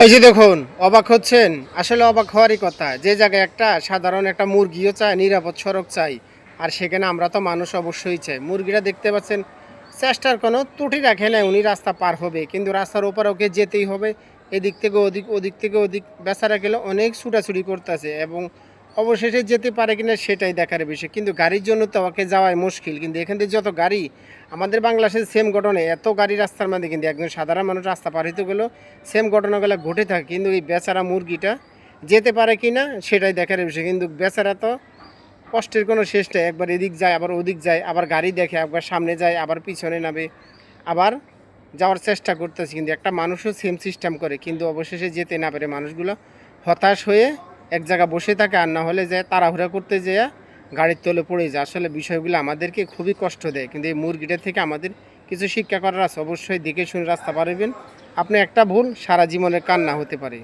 এই যে দেখুন, অবাক হচ্ছেন? আসলে অবাক হওয়ারই কথা। যে জায়গায় একটা সাধারণ একটা মুরগিও চায়, নিরাপদ সড়ক চাই। আর সেখানে আমরা তো মানুষ অবশ্যই চাই। মুরগিটা দেখতে পাচ্ছেন, চেষ্টার কোনো ত্রুটি রাখে নাই, উনি রাস্তা পার হবে। কিন্তু রাস্তার ওপারে ওকে যেতেই হবে। এদিক থেকে ওদিক, ওদিক থেকে ওদিক। বেচারা গেলে অনেক ছুটাছুটি করতেছে এবং অবশেষে যেতে পারে কিনা সেটাই দেখার বিষয়। কিন্তু গাড়ির জন্য তো ওকে যাওয়াই মুশকিল। কিন্তু এখান থেকে যত গাড়ি, আমাদের বাংলাদেশের সেম ঘটনা, এত গাড়ি রাস্তার মধ্যে কিন্তু একজন সাধারণ মানুষ রাস্তা পার হইতে গেলেও সেম ঘটনাগুলো ঘটে থাকে। কিন্তু এই বেচারা মুরগিটা যেতে পারে কি না সেটাই দেখার বিষয়। কিন্তু বেচারা তো কষ্টের কোনো শেষ নেই। একবার এদিক যায়, আবার ওদিক যায়, আবার গাড়ি দেখে, একবার সামনে যায়, আবার পিছনে নামে, আবার যাওয়ার চেষ্টা করতেছে। কিন্তু একটা মানুষও সেম সিস্টেম করে, কিন্তু অবশেষে যেতে না পারে মানুষগুলো হতাশ হয়ে এক জায়গায় বসে থাকে, আর না হলে যায় তাড়াহুড়া করতে যেয়ে গাড়ির তলে পড়ে যায়। আসলে বিষয়গুলো আমাদেরকে খুবই কষ্ট দেয়। কিন্তু এই মুরগিটা থেকে আমাদের কিছু শিক্ষা করার আছে। অবশ্যই দেখে শুনে রাস্তা পারবেন। আপনি একটা ভুল সারা জীবনের কান্না হতে পারে।